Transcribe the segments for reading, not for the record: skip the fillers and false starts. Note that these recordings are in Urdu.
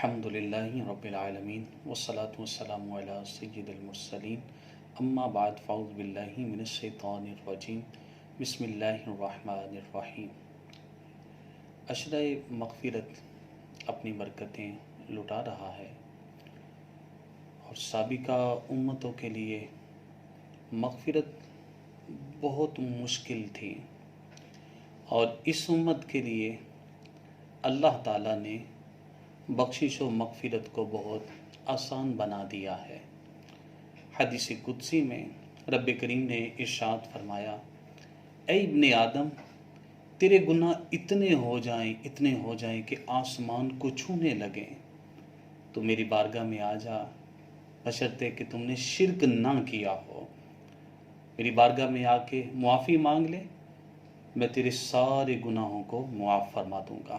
الحمدللہ رب العالمین والصلاة والسلام علی سید المرسلین اما بعد فاعوذ باللہ من الشیطان الرجیم بسم اللہ الرحمن الرحیم۔ عشرہ مغفرت اپنی برکتیں لٹا رہا ہے اور سابقہ امتوں کے لیے مغفرت بہت مشکل تھی، اور اس امت کے لیے اللہ تعالیٰ نے بخشش و مغفرت کو بہت آسان بنا دیا ہے۔ حدیث قدسی میں رب کریم نے ارشاد فرمایا، اے ابن آدم، تیرے گناہ اتنے ہو جائیں کہ آسمان کو چھونے لگیں تو میری بارگاہ میں آ جا، بشرطے کہ تم نے شرک نہ کیا ہو۔ میری بارگاہ میں آ کے معافی مانگ لے، میں تیرے سارے گناہوں کو معاف فرما دوں گا۔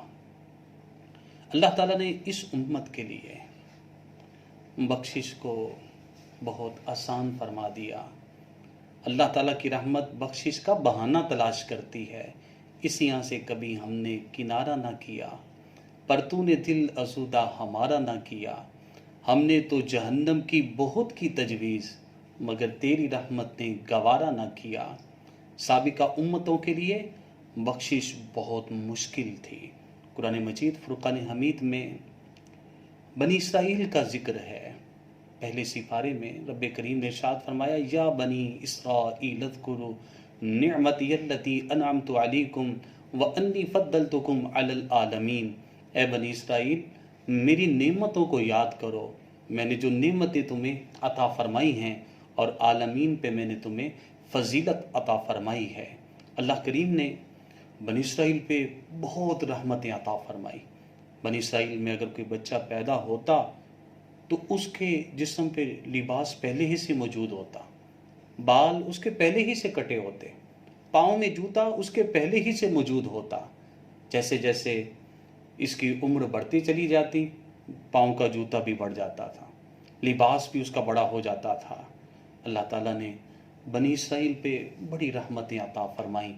اللہ تعالیٰ نے اس امت کے لیے بخشش کو بہت آسان فرما دیا۔ اللہ تعالیٰ کی رحمت بخشش کا بہانہ تلاش کرتی ہے، اس یہاں سے کبھی ہم نے کنارہ نہ کیا، پر تو نے دل آزودہ ہمارا نہ کیا، ہم نے تو جہنم کی بہت کی تجویز، مگر تیری رحمت نے گوارا نہ کیا۔ سابقہ امتوں کے لیے بخشش بہت مشکل تھی۔ قرآن مجید فرقان حمید میں بنی اسرائیل کا ذکر ہے۔ پہلے سپارے میں رب کریم نے ارشاد فرمایا، یا بنی اسرائیل اذکروا نعمتی التی انعمت علیکم وانی فضلتکم علی العالمین۔ اے بنی اسرائیل، میری نعمتوں کو یاد کرو، میں نے جو نعمتیں تمہیں عطا فرمائی ہیں اور عالمین پہ میں نے تمہیں فضیلت عطا فرمائی ہے۔ اللہ کریم نے بنی اسرائیل پہ بہت رحمتیں عطا فرمائی۔ بنی اسرائیل میں اگر کوئی بچہ پیدا ہوتا تو اس کے جسم پہ لباس پہلے ہی سے موجود ہوتا، بال اس کے پہلے ہی سے کٹے ہوتے، پاؤں میں جوتا اس کے پہلے ہی سے موجود ہوتا۔ جیسے جیسے اس کی عمر بڑھتی چلی جاتی، پاؤں کا جوتا بھی بڑھ جاتا تھا، لباس بھی اس کا بڑا ہو جاتا تھا۔ اللہ تعالیٰ نے بنی اسرائیل پہ بڑی رحمتیں عطا فرمائیں۔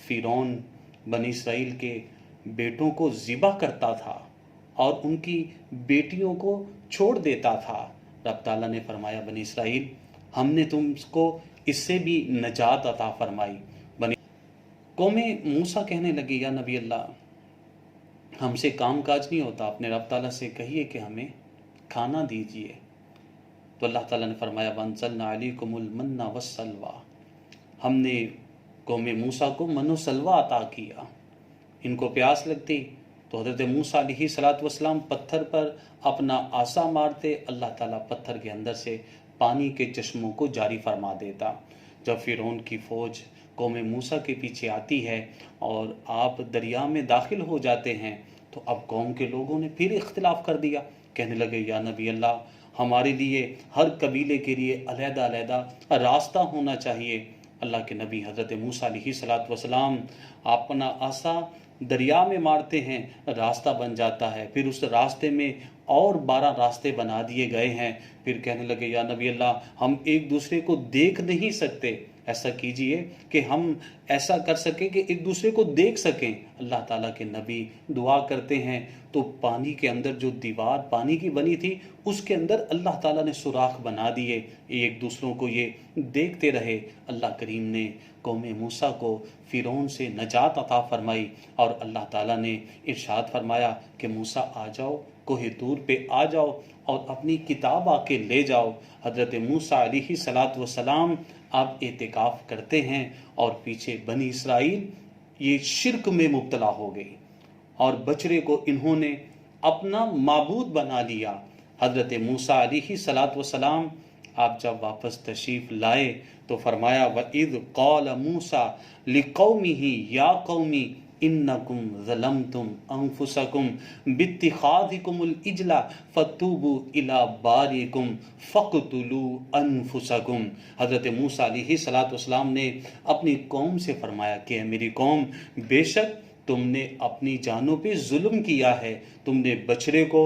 فرعون بنی اسرائیل کے بیٹوں کو ذبح کرتا تھا اور ان کی بیٹیوں کو چھوڑ دیتا تھا۔ رب تعالیٰ نے فرمایا، بنی اسرائیل، ہم نے تم کو اس سے بھی نجات عطا فرمائی۔ قوم موسیٰ کہنے لگی، یا نبی اللہ، ہم سے کام کاج نہیں ہوتا، اپنے رب تعالیٰ سے کہیے کہ ہمیں کھانا دیجیے۔ تو اللہ تعالیٰ نے فرمایا، وَأَنزَلْنَا عَلَيْكُمُ الْمَنَّ وَالسَّلْوَىٰ، ہم نے قوم موسیٰ کو من و سلوہ عطا کیا۔ ان کو پیاس لگتی تو حضرت موسیٰ علیہ السلام پتھر پر اپنا عصا مارتے، اللہ تعالیٰ پتھر کے اندر سے پانی کے چشموں کو جاری فرما دیتا۔ جب فرعون کی فوج قوم موسیٰ کے پیچھے آتی ہے اور آپ دریا میں داخل ہو جاتے ہیں تو اب قوم کے لوگوں نے پھر اختلاف کر دیا، کہنے لگے، یا نبی اللہ، ہمارے لیے ہر قبیلے کے لیے علیحدہ علیحدہ راستہ ہونا چاہیے۔ اللہ کے نبی حضرت موسیٰ علیہ السلام اپنا عصا دریا میں مارتے ہیں، راستہ بن جاتا ہے، پھر اس راستے میں اور 12 راستے بنا دیے گئے ہیں۔ پھر کہنے لگے، یا نبی اللہ، ہم ایک دوسرے کو دیکھ نہیں سکتے، ایسا کیجئے کہ ہم ایسا کر سکیں کہ ایک دوسرے کو دیکھ سکیں۔ اللہ تعالیٰ کے نبی دعا کرتے ہیں تو پانی کے اندر جو دیوار پانی کی بنی تھی اس کے اندر اللہ تعالیٰ نے سوراخ بنا دیے، ایک دوسروں کو یہ دیکھتے رہے۔ اللہ کریم نے قوم موسیٰ کو فرعون سے نجات عطا فرمائی، اور اللہ تعالیٰ نے ارشاد فرمایا کہ موسیٰ آ جاؤ، کوہ طور پہ آ جاؤ اور اپنی کتاب آ کے لے جاؤ۔ حضرت موسیٰ علیہ السلام اب اعتکاف کرتے ہیں، اور پیچھے بنی اسرائیل یہ شرک میں مبتلا ہو گئی اور بچڑے کو انہوں نے اپنا معبود بنا لیا۔ حضرت موسیٰ علیہ السلام آپ جب واپس تشریف لائے تو فرمایا، وَإِذْ قَالَ مُوسَىٰ لِقَوْمِهِ يَا قَوْمِ إِنَّكُمْ ظَلَمْتُمْ أَنفُسَكُمْ بِاتِّخَاذِكُمُ الْعِجْلَ فَتُوبُوا إِلَىٰ بَارِئِكُمْ فَاقْتُلُوا أَنفُسَكُمْ۔ حضرت موسیٰ علیہ السلام نے اپنی قوم سے فرمایا کہ اے میری قوم، بے شک تم نے اپنی جانوں پہ ظلم کیا ہے، تم نے بچڑے کو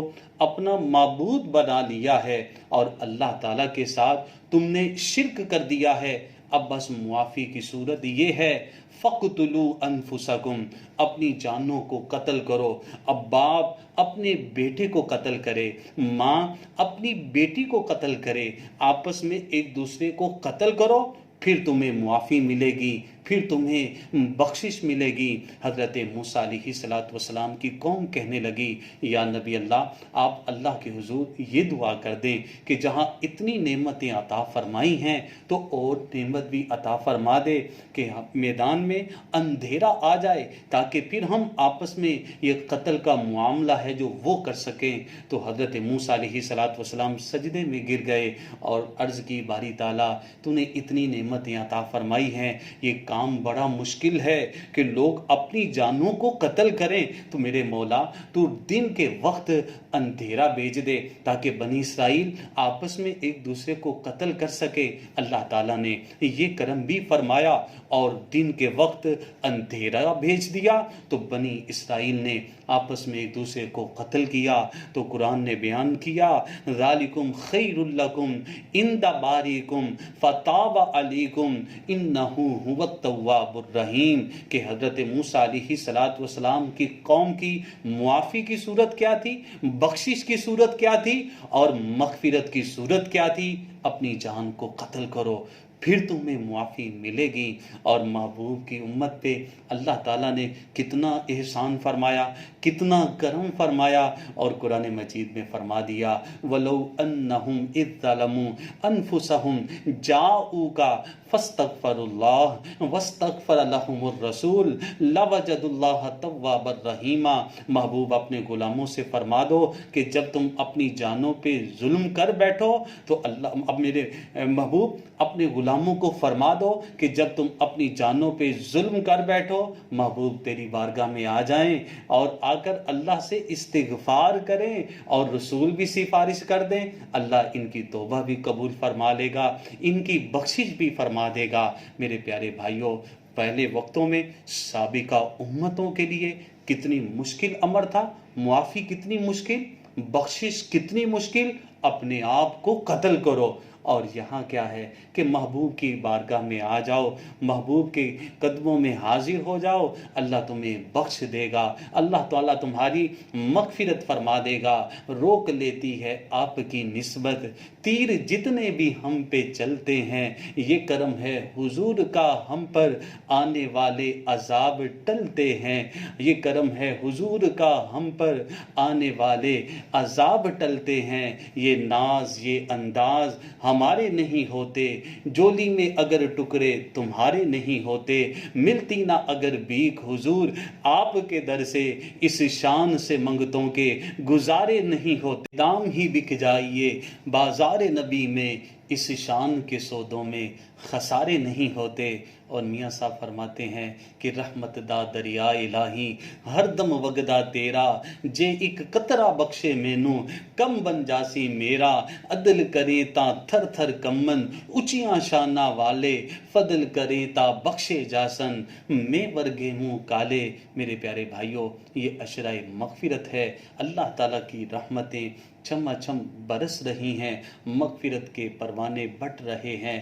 اپنا معبود بنا لیا ہے اور اللہ تعالیٰ کے ساتھ تم نے شرک کر دیا ہے۔ اب بس معافی کی صورت یہ ہے، فَقْتُلُوا أَنفُسَكُمْ، اپنی جانوں کو قتل کرو۔ اب باپ اپنے بیٹے کو قتل کرے، ماں اپنی بیٹی کو قتل کرے، آپس میں ایک دوسرے کو قتل کرو، پھر تمہیں معافی ملے گی، پھر تمہیں بخشش ملے گی۔ حضرت موسیٰ علیہ السلام کی قوم کہنے لگی، یا نبی اللہ، آپ اللہ کے حضور یہ دعا کر دیں کہ جہاں اتنی نعمتیں عطا فرمائی ہیں تو اور نعمت بھی عطا فرما دے کہ میدان میں اندھیرا آ جائے، تاکہ پھر ہم آپس میں یہ قتل کا معاملہ ہے جو وہ کر سکیں۔ تو حضرت موسیٰ علیہ السلام سجدے میں گر گئے اور عرض کی، باری تعالیٰ تو نے اتنی نعمتیں عطا فرمائی ہیں، یہ کام بڑا مشکل ہے کہ لوگ اپنی جانوں کو قتل کریں، تو میرے مولا تو دن کے وقت اندھیرا بھیج دے تاکہ بنی اسرائیل آپس میں ایک دوسرے کو قتل کر سکے۔ اللہ تعالیٰ نے یہ کرم بھی فرمایا اور دن کے وقت اندھیرا بھیج دیا، تو بنی اسرائیل نے آپس میں ایک دوسرے کو قتل کیا۔ تو قرآن نے بیان کیا، ذالکم خیر لکم عند باریکم فتاب علیکم انہ هو التواب الرحیم، کہ حضرت موسیٰ علیہ السلام کی قوم کی معافی کی صورت کیا تھی، بخشش کی صورت کیا تھی، اور مغفرت کی صورت کیا تھی؟ اپنی جان کو قتل کرو، پھر تمہیں معافی ملے گی۔ اور محبوب کی امت پہ اللہ تعالیٰ نے کتنا احسان فرمایا، کتنا کرم فرمایا، اور قرآن مجید میں فرما دیا، وَلَوْ أَنَّهُمْ إِذْ ظَلَمُوا أَنفُسَهُمْ جَاءُوكَ فَاسْتَغْفَرُوا اللَّهَ وَاسْتَغْفَرَ لَهُمُ الرَّسُولُ لَوَجَدُوا اللَّهَ تَوَّابًا رَحِيمًا۔ محبوب اپنے غلاموں سے فرما دو کہ جب تم اپنی جانوں پہ ظلم کر بیٹھو تو اللہ، اب میرے محبوب اپنے غلاموں کو فرما دو کہ جب تم اپنی جانوں پہ ظلم کر بیٹھو، محبوب تیری بارگاہ میں آ جائیں اور آ کر اللہ سے استغفار کریں اور رسول بھی سفارش کر دیں، اللہ ان کی توبہ بھی قبول فرما لے گا، ان کی بخشش بھی فرما دے گا۔ میرے پیارے بھائیوں، پہلے وقتوں میں سابقہ امتوں کے لیے کتنی مشکل امر تھا، معافی کتنی مشکل، بخشش کتنی مشکل، اپنے آپ کو قتل کرو۔ اور یہاں کیا ہے کہ محبوب کی بارگاہ میں آ جاؤ، محبوب کے قدموں میں حاضر ہو جاؤ، اللہ تمہیں بخش دے گا، اللہ تعالیٰ تمہاری مغفرت فرما دے گا۔ روک لیتی ہے آپ کی نسبت تیر جتنے بھی ہم پہ چلتے ہیں، یہ کرم ہے حضور کا ہم پر آنے والے عذاب ٹلتے ہیں، یہ کرم ہے حضور کا ہم پر آنے والے عذاب ٹلتے ہیں۔ یہ ناز، یہ انداز ہمارے نہیں ہوتے، جولی میں اگر ٹکرے تمہارے نہیں ہوتے، ملتی نہ اگر بھیک حضور آپ کے در سے، اس شان سے منگتوں کے گزارے نہیں ہوتے۔ دام ہی بک جائیے بازار نبی میں، اس شان کے سودوں میں خسارے نہیں ہوتے۔ اور میاں صاحب فرماتے ہیں کہ رحمت دا دریا الہی ہر دم وگدا تیرا، جے ایک قطرہ بخشے مینوں کم بن جاسی میرا، عدل کرے تا تھر تھر کمن اچیاں شانہ والے، فضل کرے تا بخشے جاسن میں ورگے منہ کالے۔ میرے پیارے بھائیوں، یہ عشرہ مغفرت ہے، اللہ تعالیٰ کی رحمتیں چم چم برس رہی ہیں، مغفرت کے پروانے بٹ رہے ہیں۔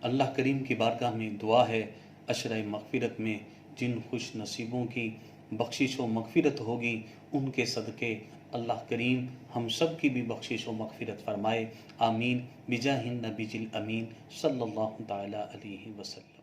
اللہ کریم کی بارگاہ میں دعا ہے، عشرہ مغفرت میں جن خوش نصیبوں کی بخشش و مغفرت ہوگی، ان کے صدقے اللہ کریم ہم سب کی بھی بخشش و مغفرت فرمائے۔ آمین بجاہ النبی الامین صلی اللہ تعالی علیہ وسلم۔